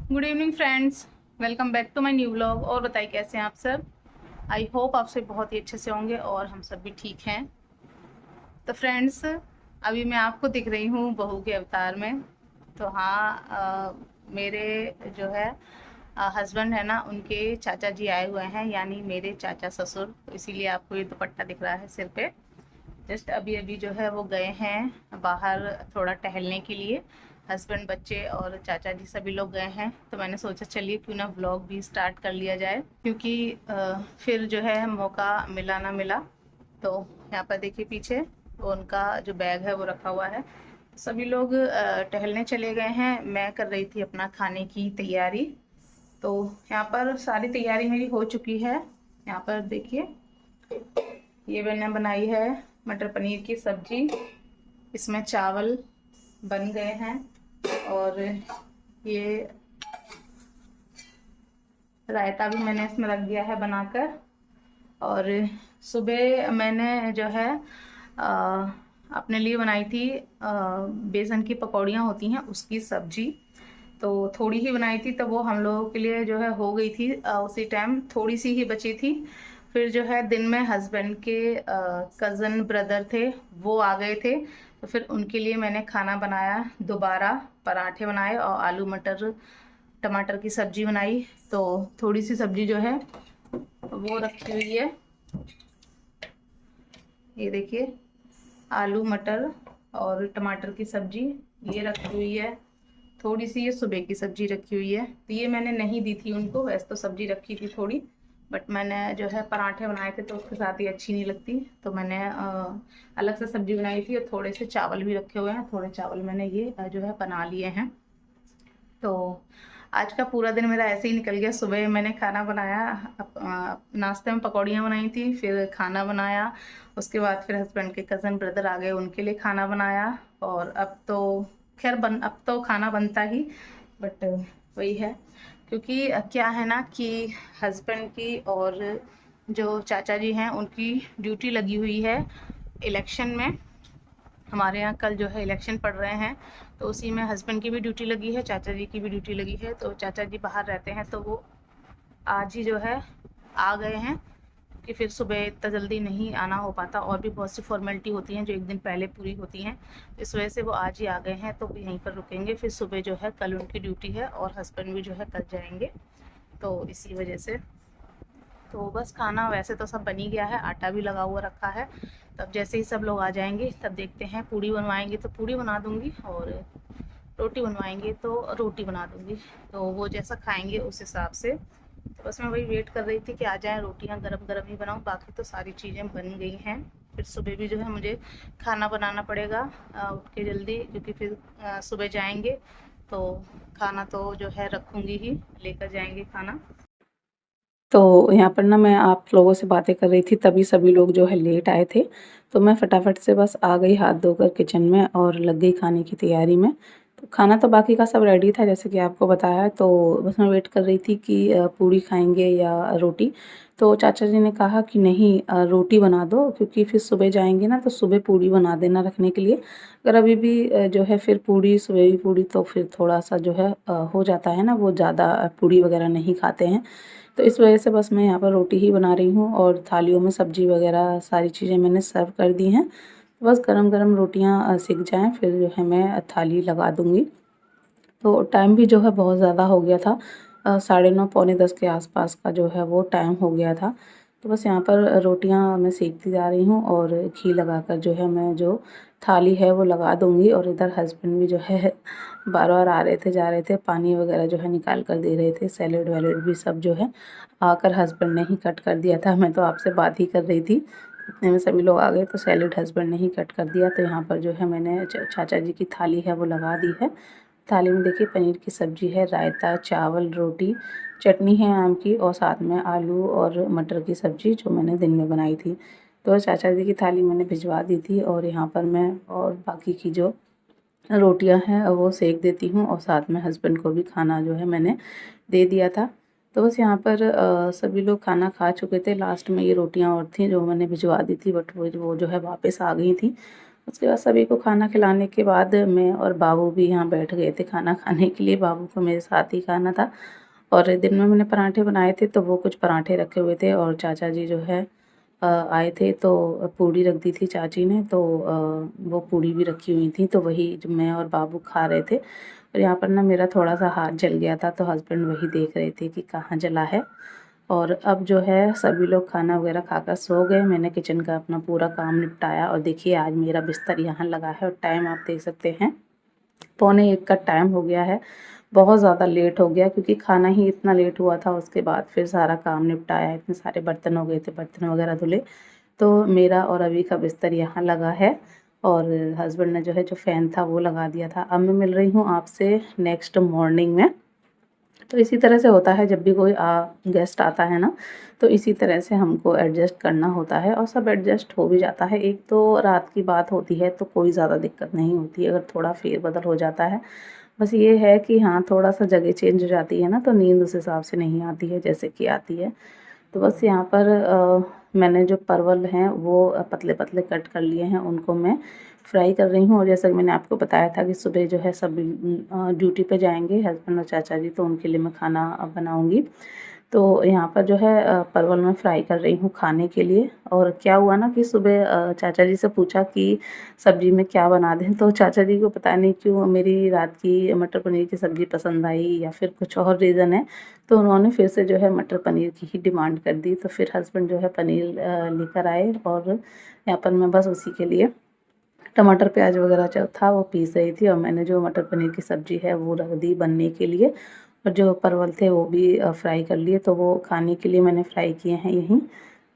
Good evening friends, welcome back to my new vlog. और बताइए कैसे हैं आप सब। आई होप आप सब बहुत ही अच्छे से होंगे और हम सब भी ठीक हैं। तो फ्रेंड्स, अभी मैं आपको दिख रही हूँ बहू के अवतार में। तो हाँ, मेरे जो है हस्बैंड है ना, उनके चाचा जी आए हुए हैं, यानी मेरे चाचा ससुर। तो इसीलिए आपको ये दुपट्टा दिख रहा है सिर पे। जस्ट अभी अभी जो है वो गए हैं बाहर थोड़ा टहलने के लिए। हस्बैंड, बच्चे और चाचा जी सभी लोग गए हैं। तो मैंने सोचा चलिए क्यों ना व्लॉग भी स्टार्ट कर लिया जाए, क्योंकि फिर जो है मौका मिला ना मिला। तो यहाँ पर देखिए पीछे वो उनका जो बैग है वो रखा हुआ है। सभी लोग टहलने चले गए हैं। मैं कर रही थी अपना खाने की तैयारी। तो यहाँ पर सारी तैयारी मेरी हो चुकी है। यहाँ पर देखिए, ये मैंने बनाई है मटर पनीर की सब्जी। इसमें चावल बन गए हैं और ये रायता भी मैंने इसमें रख दिया है बनाकर। और सुबह मैंने जो है अ, अपने लिए बनाई थी बेसन की पकौड़ियाँ होती हैं उसकी सब्जी। तो थोड़ी ही बनाई थी, तो वो हम लोगों के लिए जो है हो गई थी। उसी टाइम थोड़ी सी ही बची थी। फिर जो है दिन में हस्बैंड के कज़न ब्रदर थे, वो आ गए थे। तो फिर उनके लिए मैंने खाना बनाया दोबारा। पराठे बनाए और आलू मटर टमाटर की सब्जी बनाई। तो थोड़ी सी सब्जी जो है वो रखी हुई है। ये देखिए, आलू मटर और टमाटर की सब्जी ये रखी हुई है। थोड़ी सी ये सुबह की सब्जी रखी हुई है। तो ये मैंने नहीं दी थी उनको, वैसे तो सब्जी रखी थी थोड़ी, बट मैंने जो है पराठे बनाए थे तो उसके साथ ये अच्छी नहीं लगती। तो मैंने अलग से सब्जी बनाई थी और थोड़े से चावल भी रखे हुए हैं। थोड़े चावल मैंने ये जो है बना लिए हैं। तो आज का पूरा दिन मेरा ऐसे ही निकल गया। सुबह मैंने खाना बनाया, नाश्ते में पकौड़ियाँ बनाई थी, फिर खाना बनाया। उसके बाद फिर हस्बैंड के कज़न ब्रदर आ गए, उनके लिए खाना बनाया। और अब तो खैर अब तो खाना बनता ही, बट वही है। क्योंकि क्या है ना कि हस्बैंड की और जो चाचा जी हैं उनकी ड्यूटी लगी हुई है इलेक्शन में। हमारे यहाँ कल जो है इलेक्शन पड़ रहे हैं, तो उसी में हस्बैंड की भी ड्यूटी लगी है, चाचा जी की भी ड्यूटी लगी है। तो चाचा जी बाहर रहते हैं, तो वो आज ही जो है आ गए हैं। कि फिर सुबह इतना जल्दी नहीं आना हो पाता, और भी बहुत सी फॉर्मेलिटी होती हैं जो एक दिन पहले पूरी होती हैं। इस वजह से वो आज ही आ गए हैं, तो यहीं पर रुकेंगे। फिर सुबह जो है कल उनकी ड्यूटी है और हस्बैंड भी जो है कल जाएंगे। तो इसी वजह से तो बस खाना वैसे तो सब बन ही गया है, आटा भी लगा हुआ रखा है। तब जैसे ही सब लोग आ जाएंगे तब देखते हैं। पूड़ी बनवाएंगे तो पूड़ी बना दूंगी, और रोटी बनवाएंगे तो रोटी बना दूंगी। तो वो जैसा खाएंगे उस हिसाब से। तो बस मैं वही वेट कर रही थी कि आ जाए, रोटियां गरम गरम ही बनाऊं। बाकी तो सारी चीज़ें बन गई हैं। फिर सुबह भी जो है मुझे खाना बनाना पड़ेगा उठ के जल्दी, क्योंकि फिर सुबह जाएंगे। तो खाना तो जो है रखूंगी ही, लेकर जाएंगे खाना। तो यहाँ पर ना मैं आप लोगों से बातें कर रही थी, तभी सभी लोग जो है लेट आए थे। तो मैं फटाफट से बस आ गई हाथ धोकर किचन में और लग गई खाने की तैयारी में। तो खाना तो बाकी का सब रेडी था जैसे कि आपको बताया। तो बस मैं वेट कर रही थी कि पूड़ी खाएंगे या रोटी। तो चाचा जी ने कहा कि नहीं, रोटी बना दो, क्योंकि फिर सुबह जाएंगे ना तो सुबह पूड़ी बना देना रखने के लिए। अगर अभी भी जो है फिर पूड़ी सुबह भी पूड़ी तो फिर थोड़ा सा जो है हो जाता है ना, वो ज़्यादा पूड़ी वगैरह नहीं खाते हैं। तो इस वजह से बस मैं यहाँ पर रोटी ही बना रही हूँ और थालियों में सब्जी वगैरह सारी चीज़ें मैंने सर्व कर दी हैं। तो बस गरम गरम रोटियाँ सिक जाएं फिर जो है मैं थाली लगा दूँगी। तो टाइम भी जो है बहुत ज़्यादा हो गया था, 9:30 पौने 10 के आसपास का जो है वो टाइम हो गया था। तो बस यहाँ पर रोटियाँ मैं सेकती जा रही हूँ और घी लगाकर जो है मैं जो थाली है वो लगा दूँगी। और इधर हस्बैंड भी जो है बार बार आ रहे थे जा रहे थे, पानी वगैरह जो है निकाल कर दे रहे थे। सैलेड वैलेड भी सब जो है आकर हस्बैंड ने ही कट कर दिया था। मैं तो आपसे बात ही कर रही थी, इतने में सभी लोग आ गए तो सैलेड हस्बैंड ने ही कट कर दिया। तो यहाँ पर जो है मैंने चाचा जी की थाली है वो लगा दी है। थाली में देखिए पनीर की सब्ज़ी है, रायता, चावल, रोटी, चटनी है आम की, और साथ में आलू और मटर की सब्ज़ी जो मैंने दिन में बनाई थी। तो चाचा जी की थाली मैंने भिजवा दी थी और यहाँ पर मैं और बाकी की जो रोटियां हैं वो सेक देती हूँ, और साथ में हस्बैंड को भी खाना जो है मैंने दे दिया था। तो बस यहाँ पर सभी लोग खाना खा चुके थे। लास्ट में ये रोटियां और थी जो मैंने भिजवा दी थी, बट वो जो है वापस आ गई थी। उसके बाद सभी को खाना खिलाने के बाद मैं और बाबू भी यहाँ बैठ गए थे खाना खाने के लिए। बाबू को मेरे साथ ही खाना था और दिन में मैंने पराठे बनाए थे तो वो कुछ पराठे रखे हुए थे और चाचा जी जो है आए थे तो पूड़ी रख दी थी चाची ने, तो वो पूड़ी भी रखी हुई थी तो वही जो मैं और बाबू खा रहे थे। और यहाँ पर ना मेरा थोड़ा सा हाथ जल गया था तो हस्बैंड वही देख रहे थे कि कहाँ जला है। और अब जो है सभी लोग खाना वगैरह खाकर सो गए। मैंने किचन का अपना पूरा काम निपटाया और देखिए आज मेरा बिस्तर यहाँ लगा है और टाइम आप देख सकते हैं 1:45 का टाइम हो गया है। बहुत ज़्यादा लेट हो गया क्योंकि खाना ही इतना लेट हुआ था, उसके बाद फिर सारा काम निपटाया, इतने सारे बर्तन हो गए थे, बर्तन वगैरह धुले। तो मेरा और अभी का बिस्तर यहाँ लगा है और हस्बैंड ने जो है जो फ़ैन था वो लगा दिया था। अब मैं मिल रही हूँ आपसे नेक्स्ट मॉर्निंग में। तो इसी तरह से होता है जब भी कोई गेस्ट आता है ना, तो इसी तरह से हमको एडजस्ट करना होता है और सब एडजस्ट हो भी जाता है। एक तो रात की बात होती है तो कोई ज़्यादा दिक्कत नहीं होती है, अगर थोड़ा फेरबदल हो जाता है। बस ये है कि हाँ, थोड़ा-सा जगह चेंज हो जाती है ना तो नींद उस हिसाब से नहीं आती है जैसे कि आती है। तो बस यहाँ पर मैंने जो परवल हैं वो पतले-पतले कट कर लिए हैं, उनको मैं फ्राई कर रही हूँ। और जैसा कि मैंने आपको बताया था कि सुबह जो है सब ड्यूटी पे जाएँगे हस्बैंड और चाचा जी, तो उनके लिए मैं खाना बनाऊँगी। तो यहाँ पर जो है परवल मैं फ्राई कर रही हूँ खाने के लिए। और क्या हुआ ना कि सुबह चाचा जी से पूछा कि सब्ज़ी में क्या बना दें, तो चाचा जी को पता नहीं क्यों मेरी रात की मटर पनीर की सब्ज़ी पसंद आई या फिर कुछ और रीज़न है, तो उन्होंने फिर से जो है मटर पनीर की ही डिमांड कर दी। तो फिर हस्बैंड जो है पनीर लेकर आए और यहाँ पर मैं बस उसी के लिए टमाटर प्याज वगैरह जो था वो पीस रही थी और मैंने जो मटर पनीर की सब्ज़ी है वो रख दी बनने के लिए। और जो परवल थे वो भी फ्राई कर लिए, तो वो खाने के लिए मैंने फ्राई किए हैं यहीं।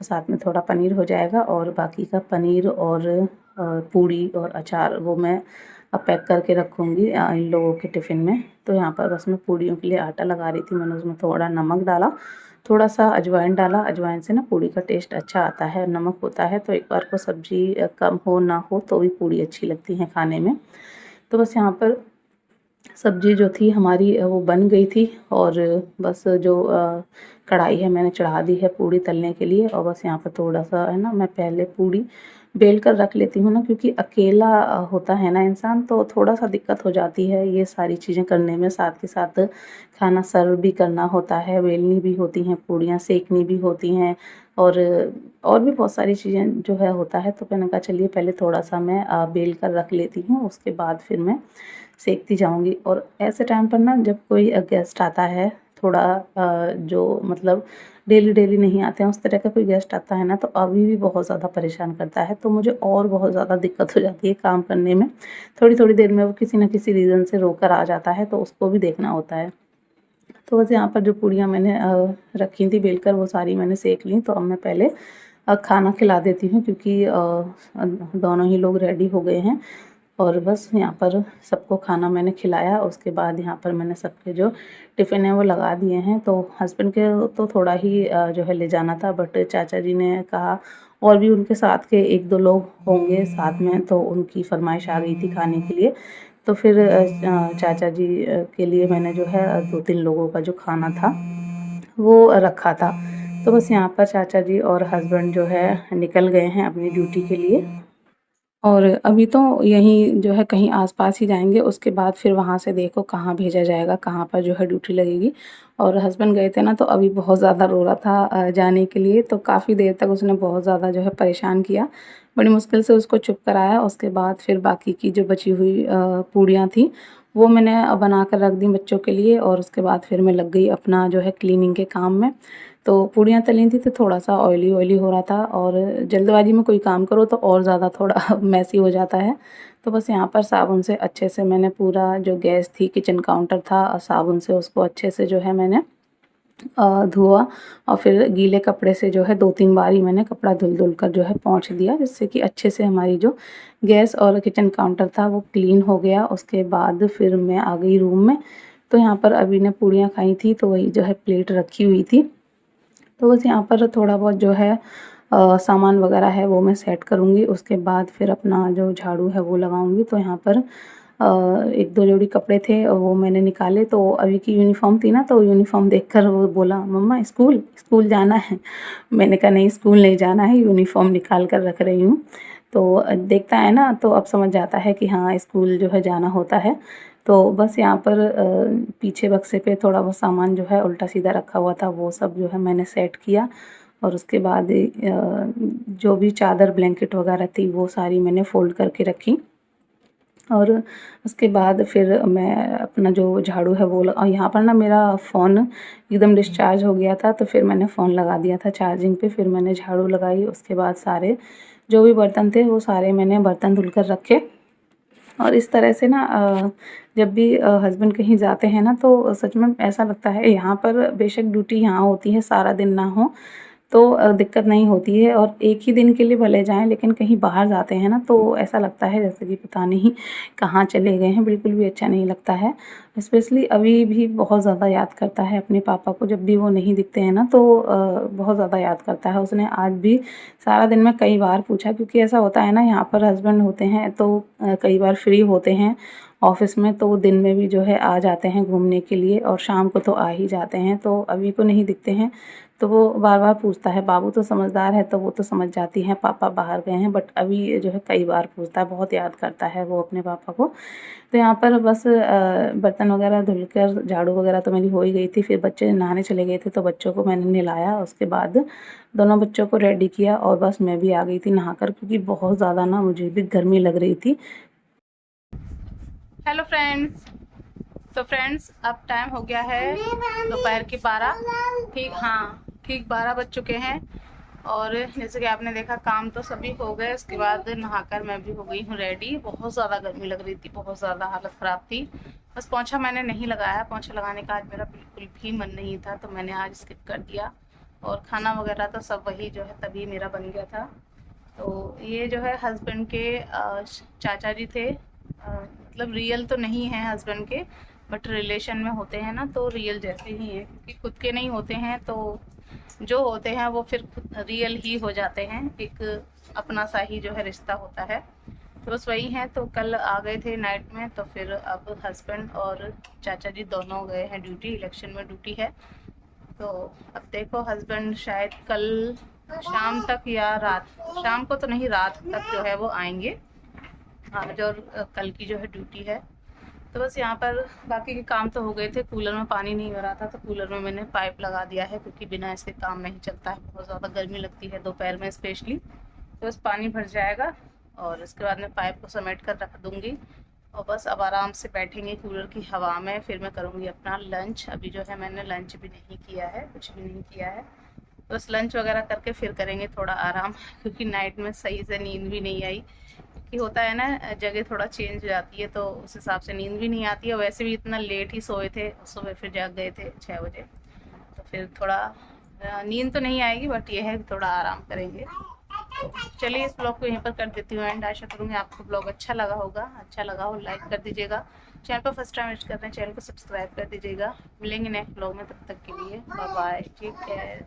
साथ में थोड़ा पनीर हो जाएगा और बाकी का पनीर और पूड़ी और अचार वो मैं अब पैक करके रखूँगी इन लोगों के टिफ़िन में। तो यहाँ पर बस मैं पूड़ियों के लिए आटा लगा रही थी। मैंने उसमें थोड़ा नमक डाला, थोड़ा-सा अजवाइन डाला। अजवाइन से ना पूड़ी का टेस्ट अच्छा आता है, नमक होता है तो एक बार को सब्ज़ी कम हो ना हो तो भी पूड़ी अच्छी लगती है खाने में। तो बस यहाँ पर सब्ज़ी जो थी हमारी वो बन गई थी और बस जो कढ़ाई है मैंने चढ़ा दी है पूड़ी तलने के लिए। और बस यहाँ पर थोड़ा-सा है ना मैं पहले पूड़ी बेल कर रख लेती हूँ ना, क्योंकि अकेला होता है ना इंसान तो थोड़ा-सा दिक्कत हो जाती है ये सारी चीज़ें करने में। साथ के साथ खाना सर्व भी करना होता है, बेलनी भी होती हैं पूड़ियाँ, सेकनी भी होती हैं और भी बहुत सारी चीज़ें जो है होता है। तो मैंने कहा चलिए पहले थोड़ा-सा मैं बेल कर रख लेती हूँ, उसके बाद फिर मैं सेकती जाऊँगी। और ऐसे टाइम पर ना जब कोई गेस्ट आता है थोड़ा जो मतलब डेली नहीं आते हैं, उस तरह का कोई गेस्ट आता है ना तो अभी भी बहुत ज़्यादा परेशान करता है, तो मुझे और बहुत ज़्यादा दिक्कत हो जाती है काम करने में। थोड़ी-थोड़ी देर में वो किसी न किसी रीज़न से रोकर आ जाता है तो उसको भी देखना होता है। तो बस यहाँ पर जो पूड़ियाँ मैंने रखी थी बेलकर वो सारी मैंने सेक लीं। तो अब मैं पहले खाना खिला देती हूँ क्योंकि दोनों ही लोग रेडी हो गए हैं। और बस यहाँ पर सबको खाना मैंने खिलाया, उसके बाद यहाँ पर मैंने सबके जो टिफ़िन है वो लगा दिए हैं। तो हस्बैंड के तो थोड़ा ही जो है ले जाना था, बट चाचा जी ने कहा और भी उनके साथ के 1-2 लोग होंगे साथ में, तो उनकी फ़रमाइश आ गई थी खाने के लिए। तो फिर चाचा जी के लिए मैंने जो है 2-3 लोगों का जो खाना था वो रखा था। तो बस यहाँ पर चाचा जी और हस्बैंड जो है निकल गए हैं अपनी ड्यूटी के लिए। और अभी तो यहीं जो है कहीं आस-पास ही जाएँगे, उसके बाद फिर वहाँ से देखो कहाँ भेजा जाएगा, कहाँ पर जो है ड्यूटी लगेगी। और हस्बैंड गए थे ना तो अभी बहुत ज़्यादा रो रहा था जाने के लिए, तो काफ़ी देर तक उसने बहुत ज़्यादा जो है परेशान किया। बड़ी मुश्किल से उसको चुप कराया, उसके बाद फिर बाकी की जो बची हुई पूड़ियाँ थी, वो मैंने बना कर रख दी बच्चों के लिए और उसके बाद फिर मैं लग गई अपना जो है क्लीनिंग के काम में। तो पूड़ियाँ तली थी तो थोड़ा-सा ऑयली हो रहा था और जल्दबाजी में कोई काम करो तो और ज़्यादा थोड़ा मेसी हो जाता है। तो बस यहाँ पर साबुन से अच्छे से मैंने पूरा जो गैस थी, किचन काउंटर था, साबुन से उसको अच्छे से जो है मैंने धुआ और फिर गीले कपड़े से जो है 2-3 बार ही मैंने कपड़ा धुल-धुल कर जो है पोंछ दिया, जिससे कि अच्छे से हमारी जो गैस और किचन काउंटर था वो क्लीन हो गया। उसके बाद फिर मैं आ गई रूम में। तो यहाँ पर अभी ने पूड़ियाँ खाई थी तो वही जो है प्लेट रखी हुई थी। तो बस यहाँ पर थोड़ा बहुत जो है सामान वगैरह है वो मैं सेट करूँगी, उसके बाद फिर अपना जो झाड़ू है वो लगाऊँगी। तो यहाँ पर 1-2 जोड़ी कपड़े थे और वो मैंने निकाले, तो अभी की यूनिफ़ॉर्म थी ना तो यूनिफ़ॉर्म देखकर वो बोला मम्मा स्कूल जाना है। मैंने कहा नहीं स्कूल नहीं जाना है, यूनिफ़ॉर्म निकाल कर रख रही हूँ। तो देखता है ना तो अब समझ जाता है कि हाँ स्कूल जो है जाना होता है। तो बस यहाँ पर पीछे बक्से पे थोड़ा बहुत सामान जो है उल्टा सीधा रखा हुआ था, वो सब जो है मैंने सेट किया और उसके बाद जो भी चादर ब्लैंकेट वगैरह थी वो सारी मैंने फ़ोल्ड करके रखी। और उसके बाद फिर मैं अपना जो झाड़ू है वो और यहाँ पर ना मेरा फ़ोन एकदम डिस्चार्ज हो गया था, तो फिर मैंने फ़ोन लगा दिया था चार्जिंग पे। फिर मैंने झाड़ू लगाई, उसके बाद सारे जो भी बर्तन थे वो सारे मैंने बर्तन धुल कर रखे। और इस तरह से ना जब भी हस्बैंड कहीं जाते हैं ना तो सच में ऐसा लगता है यहाँ पर बेशक ड्यूटी यहाँ होती है, सारा दिन ना हो तो दिक्कत नहीं होती है और एक ही दिन के लिए भले जाएँ, लेकिन कहीं बाहर जाते हैं ना तो ऐसा लगता है जैसे कि पता नहीं कहाँ चले गए हैं, बिल्कुल भी अच्छा नहीं लगता है। स्पेशली अभी भी बहुत ज़्यादा याद करता है अपने पापा को, जब भी वो नहीं दिखते हैं ना तो बहुत ज़्यादा याद करता है। उसने आज भी सारा दिन में कई बार पूछा, क्योंकि ऐसा होता है ना यहाँ पर हस्बैंड होते हैं तो कई बार फ्री होते हैं ऑफ़िस में, तो वो दिन में भी जो है आ जाते हैं घूमने के लिए और शाम को तो आ ही जाते हैं। तो अभी को नहीं दिखते हैं तो वो बार-बार पूछता है। बाबू तो समझदार है तो वो तो समझ जाती हैं पापा बाहर गए हैं, बट अभी जो है कई बार पूछता है, बहुत याद करता है वो अपने पापा को। तो यहाँ पर बस बर्तन वगैरह धुलकर झाड़ू वगैरह तो मेरी हो ही गई थी। फिर बच्चे नहाने चले गए थे तो बच्चों को मैंने नहलाया, उसके बाद दोनों बच्चों को रेडी किया और बस मैं भी आ गई थी नहाकर, क्योंकि बहुत ज़्यादा ना मुझे भी गर्मी लग रही थी। हेलो फ्रेंड्स, तो फ्रेंड्स अब टाइम हो गया है दोपहर के 12, ठीक 12 बज चुके हैं। और जैसे कि आपने देखा काम तो सभी हो गए, उसके बाद नहाकर मैं भी हो गई हूँ रेडी। बहुत ज़्यादा गर्मी लग रही थी, बहुत ज़्यादा हालत ख़राब थी। बस पोंछा मैंने नहीं लगाया, पोंछा लगाने का आज मेरा बिल्कुल भी मन नहीं था तो मैंने आज स्किप कर दिया। और खाना वगैरह तो सब वही जो है तभी मेरा बन गया था। तो ये जो है हस्बैंड के चाचा जी थे, मतलब रियल तो नहीं है हस्बैंड के, बट रिलेशन में होते हैं ना तो रियल जैसे ही हैं, क्योंकि खुद के नहीं होते हैं तो जो होते हैं वो फिर खुद रियल ही हो जाते हैं, एक अपना सा ही जो है रिश्ता होता है। तो बस वही है। तो कल आ गए थे नाइट में, तो फिर अब हस्बैंड और चाचा जी दोनों गए हैं ड्यूटी, इलेक्शन में ड्यूटी है। तो अब देखो हस्बैंड शायद कल शाम तक या रात, शाम को तो नहीं रात तक जो है वो आएंगे आज, और कल की जो है ड्यूटी है। तो बस यहाँ पर बाकी के काम तो हो गए थे। कूलर में पानी नहीं भरा था तो कूलर में मैंने पाइप लगा दिया है, क्योंकि बिना इसके काम नहीं चलता है, बहुत ज़्यादा गर्मी लगती है दोपहर में स्पेशली। तो बस पानी भर जाएगा और इसके बाद मैं पाइप को समेट कर रख दूँगी और बस अब आराम से बैठेंगे कूलर की हवा में। फिर मैं करूँगी अपना लंच। अभी जो है मैंने लंच भी नहीं किया है, कुछ भी नहीं किया है। बस लंच वगैरह करके फिर करेंगे थोड़ा आराम, क्योंकि नाइट में सही से नींद भी नहीं आई। कि होता है ना जगह थोड़ा चेंज हो जाती है तो उस हिसाब से नींद भी नहीं आती है। वैसे भी इतना लेट ही सोए थे, सुबह फिर जाग गए थे 6 बजे, तो फिर थोड़ा नींद तो नहीं आएगी, बट ये है कि थोड़ा आराम करेंगे। तो चलिए इस ब्लॉग को यहीं पर कर देती हूँ एंड। आशा करूँगी आपको ब्लॉग अच्छा लगा होगा। अच्छा लगा हो लाइक कर दीजिएगा, चैनल पर फर्स्ट टाइम विजिट कर रहे हैं चैनल को सब्सक्राइब कर दीजिएगा। मिलेंगे नेक्स्ट ब्लॉग में, तब तक के लिए बाय बाय, टेक केयर।